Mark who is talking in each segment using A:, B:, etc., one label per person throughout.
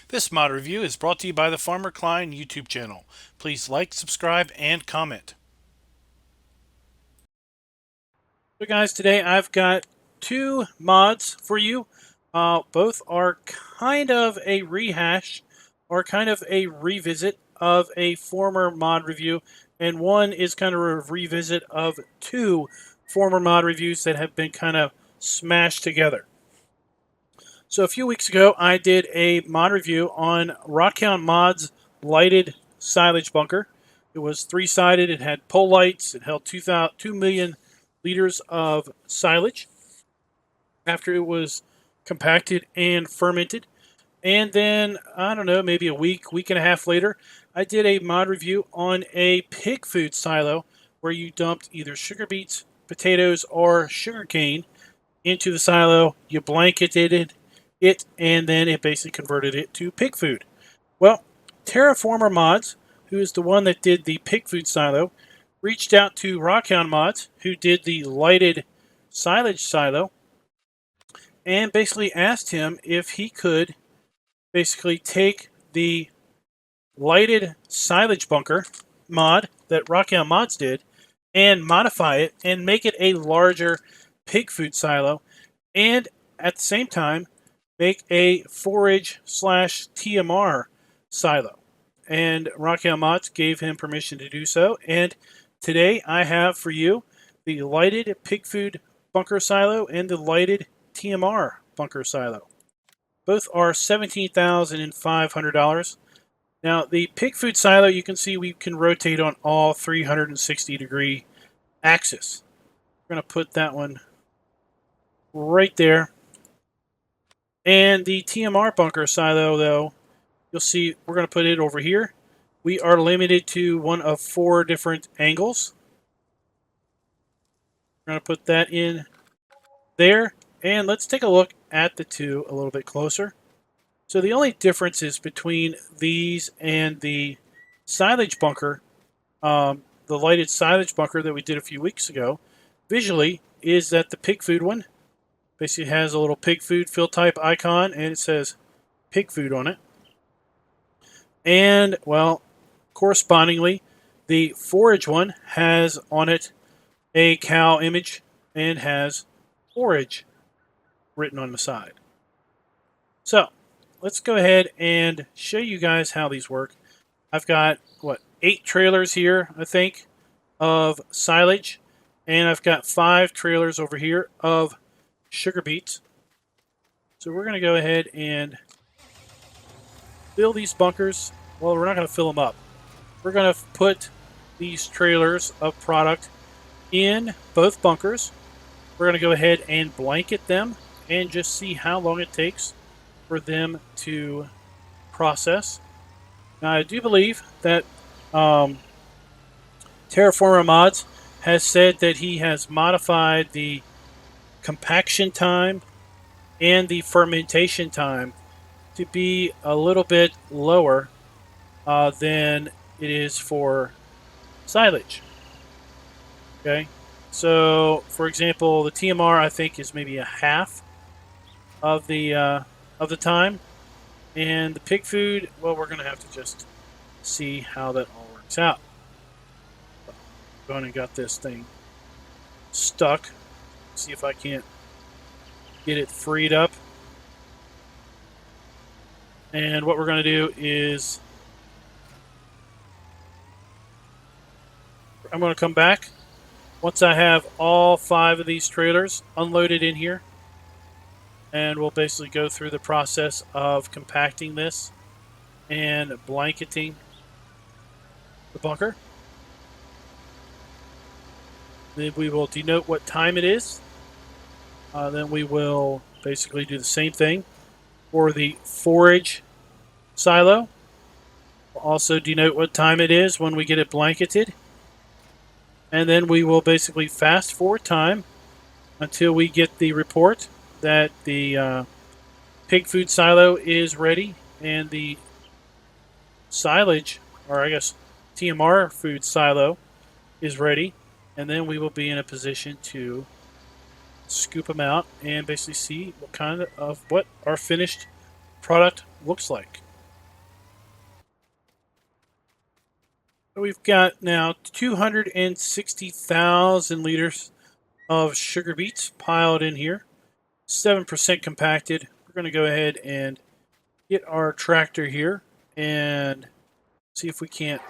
A: This mod review is brought to you by the Farmer Klein YouTube channel. Please like, subscribe, and comment. So guys, today I've got two mods for you. Both are kind of a rehash or kind of a revisit of a former mod review, and one is kind of a revisit of two former mod reviews that have been kind of smashed together. So a few weeks ago, I did a mod review on Rockhound Mod's lighted silage bunker. It was three-sided. It had pole lights. It held 2 million liters of silage after it was compacted and fermented. And then, I don't know, maybe a week and a half later, I did a mod review on a PigFood silo where you dumped either sugar beets, potatoes, or sugarcane into the silo. You blanketed it, and then it basically converted it to PigFood. Well, Terraformer Mods, who is the one that did the PigFood silo, reached out to Rockhound Mods, who did the lighted silage silo, and basically asked him if he could basically take the lighted silage bunker mod that Rockhound Mods did and modify it and make it a larger PigFood silo, and at the same time make a forage/TMR silo. And Rockhound Mods gave him permission to do so. And today I have for you the lighted PigFood bunker silo and the lighted TMR bunker silo. Both are $17,500. Now the PigFood silo, you can see we can rotate on all 360-degree axis. We're going to put that one right there. And the TMR bunker silo, though, you'll see we're going to put it over here. We are limited to one of 4 different angles. We're going to put that in there. And let's take a look at the two a little bit closer. So the only differences between these and the silage bunker, the lighted silage bunker that we did a few weeks ago, visually, is that the PigFood one basically has a little PigFood fill type icon, and it says PigFood on it. And, well, correspondingly, the forage one has on it a cow image and has forage written on the side. So, let's go ahead and show you guys how these work. I've got, 8 trailers here, I think, of silage, and I've got 5 trailers over here of sugar beets. So we're going to go ahead and fill these bunkers. Well, we're not going to fill them up. We're going to put these trailers of product in both bunkers. We're going to go ahead and blanket them and just see how long it takes for them to process. Now, I do believe that Terraformer Mods has said that he has modified the compaction time and the fermentation time to be a little bit lower than it is for silage. Okay, so for example, the TMR I think is maybe a half of the time, and the PigFood, well, we're going to have to just see how that all works out. Going and got this thing stuck. See if I can't get it freed up. And what we're going to do is I'm going to come back once I have all 5 of these trailers unloaded in here, and we'll basically go through the process of compacting this and blanketing the bunker. Then we will denote what time it is. Then we will basically do the same thing for the forage silo. We'll also denote what time it is when we get it blanketed. And then we will basically fast forward time until we get the report that the PigFood silo is ready and the silage, or I guess TMR food silo, is ready, and then we will be in a position to scoop them out and basically see what our finished product looks like. So we've got now 260,000 liters of sugar beets piled in here, 7% compacted. We're going to go ahead and get our tractor here and see if we can't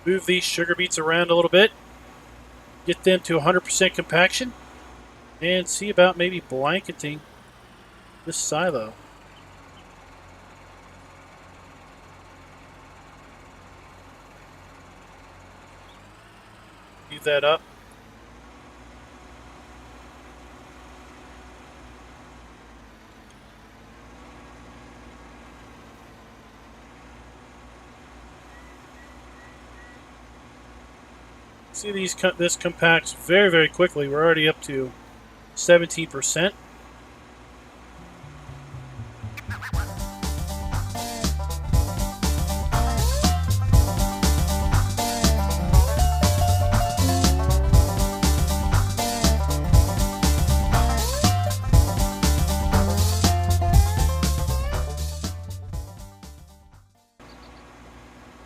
A: move these sugar beets around a little bit, get them to 100% compaction, and see about maybe blanketing this silo. Leave that up. See, this compacts very, very quickly. We're already up to 17%.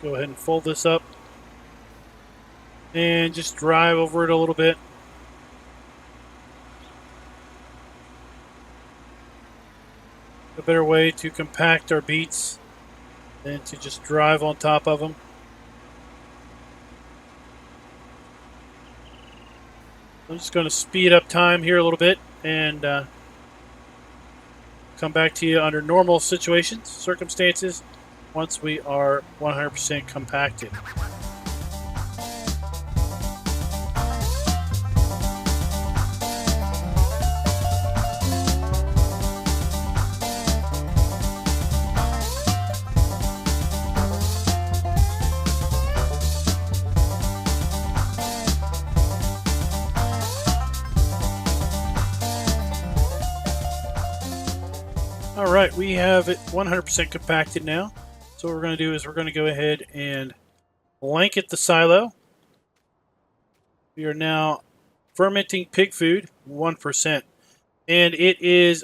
A: Go ahead and fold this up and just drive over it a little bit. A better way to compact our beets than to just drive on top of them. I'm just going to speed up time here a little bit and come back to you under normal circumstances, once we are 100% compacted. All right, we have it 100% compacted now. So what we're going to do is we're going to go ahead and blanket the silo. We are now fermenting pig food 1%, and it is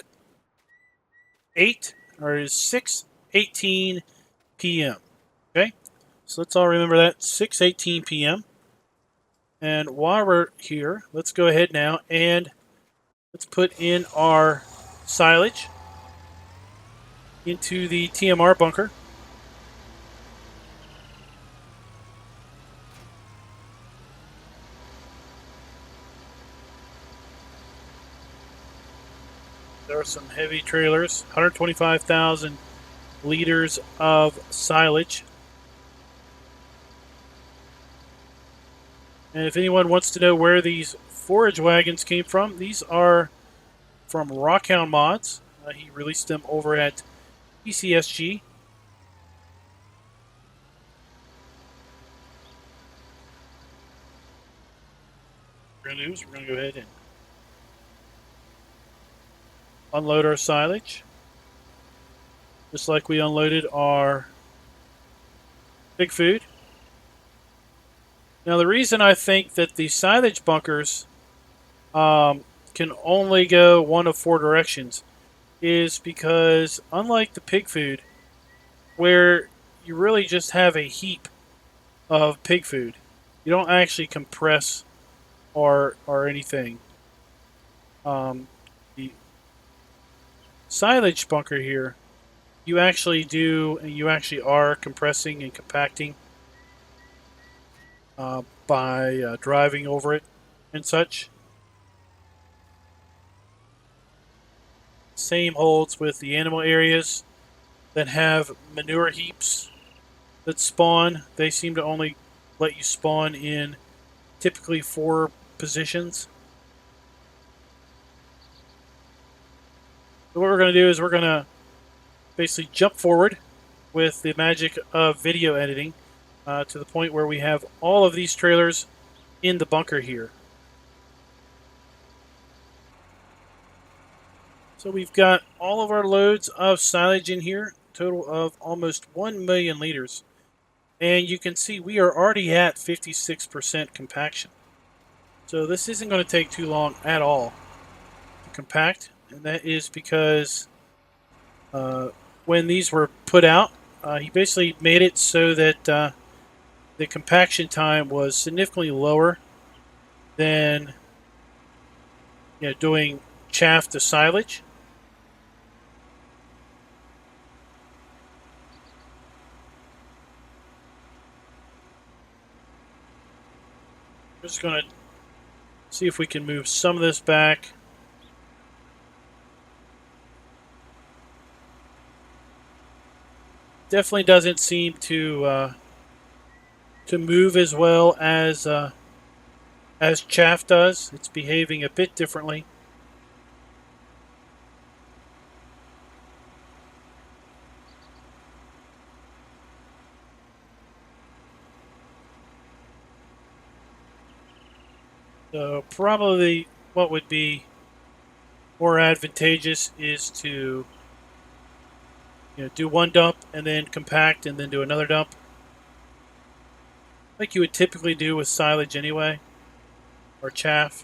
A: 6:18 p.m. Okay, so let's all remember that, 6:18 p.m. And while we're here, let's go ahead now and let's put in our silage into the TMR bunker. There are some heavy trailers, 125,000 liters of silage. And if anyone wants to know where these forage wagons came from, these are from Rockhound Mods. He released them over at PCSG. What we're going to do is we're going to go ahead and unload our silage, just like we unloaded our PigFood. Now, the reason I think that the silage bunkers can only go one of four directions is because, unlike the PigFood, where you really just have a heap of PigFood, you don't actually compress or anything. The silage bunker here, you actually are compressing and compacting by driving over it and such. Same holds with the animal areas that have manure heaps that spawn. They seem to only let you spawn in typically 4 positions. So what we're going to do is we're going to basically jump forward with the magic of video editing to the point where we have all of these trailers in the bunker here. So we've got all of our loads of silage in here, total of almost 1 million liters. And you can see we are already at 56% compaction. So this isn't going to take too long at all to compact. And that is because when these were put out, he basically made it so that the compaction time was significantly lower than doing chaff to silage. I'm just going to see if we can move some of this back. Definitely doesn't seem to move as well as chaff does. It's behaving a bit differently. So probably what would be more advantageous is to do one dump and then compact and then do another dump, like you would typically do with silage anyway, or chaff.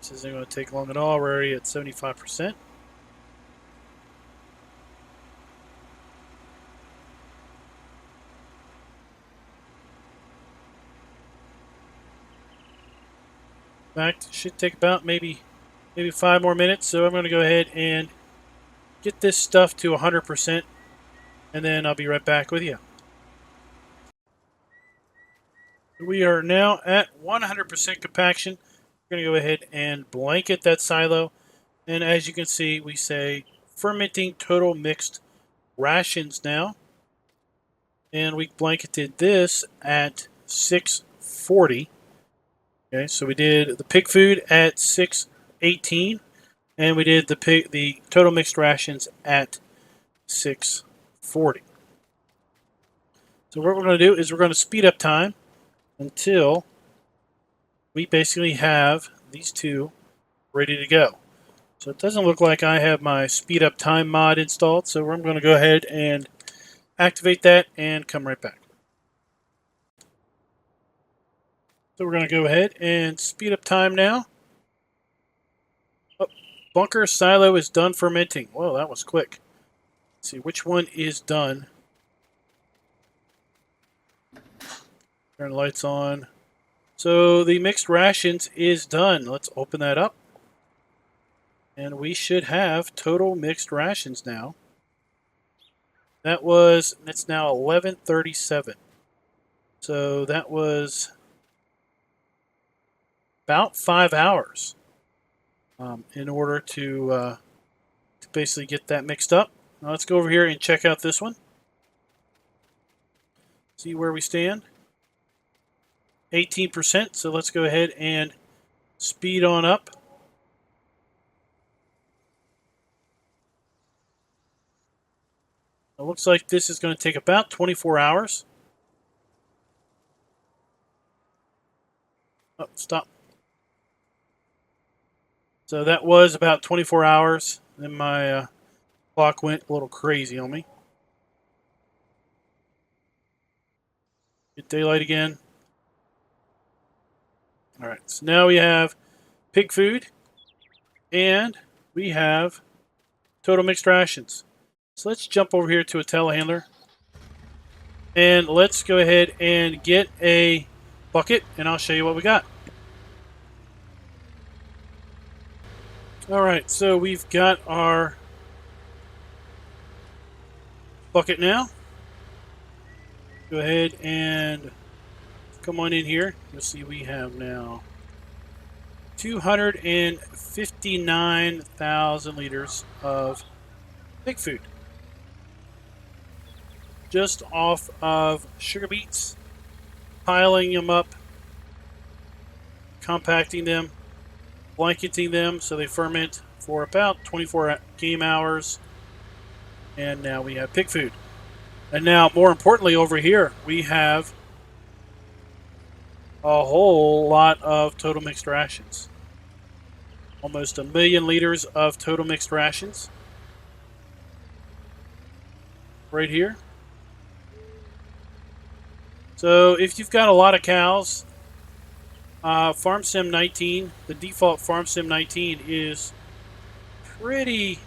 A: This isn't going to take long at all. We're already at 75%. In fact, it should take about maybe 5 more minutes. So I'm going to go ahead and get this stuff to 100%, and then I'll be right back with you. We are now at 100% compaction. We're going to go ahead and blanket that silo. And as you can see, we say fermenting total mixed rations now. And we blanketed this at 640. Okay, so we did the PigFood at 618, and we did the total mixed rations at 640. So what we're going to do is we're going to speed up time until we basically have these two ready to go. So it doesn't look like I have my speed up time mod installed, so I'm going to go ahead and activate that and come right back. So we're going to go ahead and speed up time now. Oh, bunker silo is done fermenting. Whoa, that was quick. Let's see which one is done. Turn the lights on. So the mixed rations is done. Let's open that up. And we should have total mixed rations now. It's now 11:37. So that was about 5 hours in order to basically get that mixed up. Now let's go over here and check out this one. See where we stand. 18%. So let's go ahead and speed on up. It looks like this is going to take about 24 hours. Oh, stop. So that was about 24 hours. Then my clock went a little crazy on me. Get daylight again. All right, so now we have PigFood, and we have total mixed rations. So let's jump over here to a telehandler, and let's go ahead and get a bucket, and I'll show you what we got. All right, so we've got our bucket now. Go ahead and come on in here. You'll see we have now 259,000 liters of PigFood, just off of sugar beets, piling them up, compacting them, blanketing them so they ferment for about 24 game hours, and now we have PigFood. And now, more importantly, over here, we have a whole lot of total mixed rations. Almost 1,000,000 liters of total mixed rations right here. So if you've got a lot of cows, FarmSim 19, the default FarmSim 19 is pretty,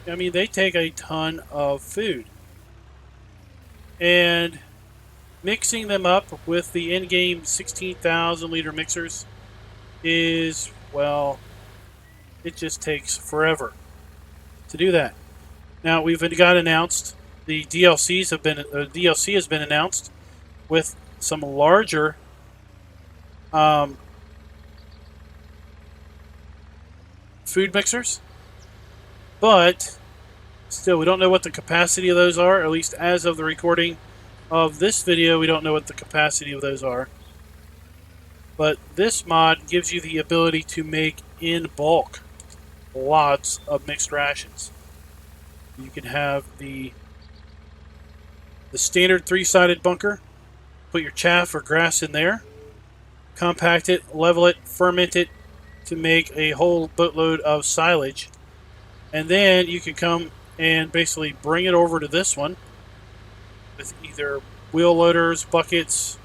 A: I mean, they take a ton of food. And mixing them up with the in-game 16,000 liter mixers is, well, it just takes forever to do that. Now we've got announced the DLC has been announced with some larger food mixers, but still we don't know what the capacity of those are. At least as of the recording of this video, we don't know what the capacity of those are. But this mod gives you the ability to make in bulk lots of mixed rations. You can have the standard 3-sided bunker, put your chaff or grass in there, compact it, level it, ferment it to make a whole boatload of silage, and then you can come and basically bring it over to this one with either wheel loaders, buckets,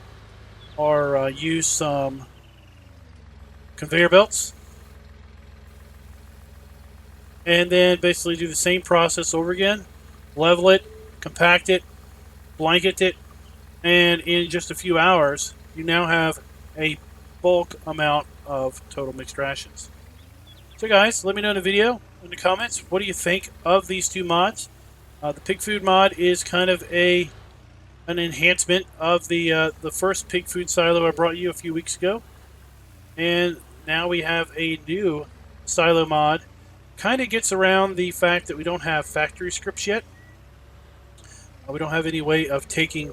A: or use some conveyor belts, and then basically do the same process over again, level it, compact it, blanket it, and in just a few hours you now have a bulk amount of total mixed rations. So guys, let me know in the video, in the comments, what do you think of these two mods? The PigFood mod is kind of an enhancement of the first PigFood silo I brought you a few weeks ago, and now we have a new silo mod. Kind of gets around the fact that we don't have factory scripts yet. We don't have any way of taking,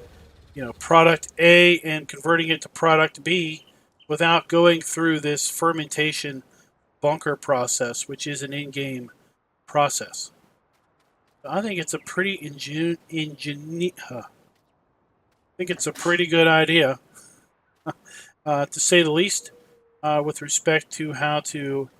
A: product A and converting it to product B without going through this fermentation bunker process, which is an in-game process. I think it's a pretty I think it's a pretty good idea, to say the least, with respect to how to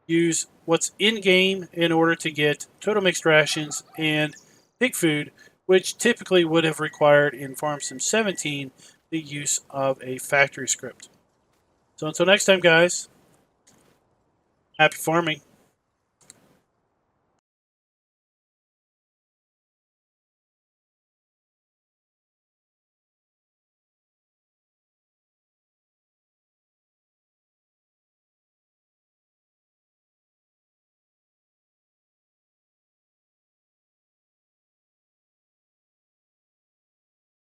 A: use what's in-game in order to get total mixed rations and PigFood, which typically would have required in FarmSim 17 the use of a factory script. So until next time, guys, happy farming.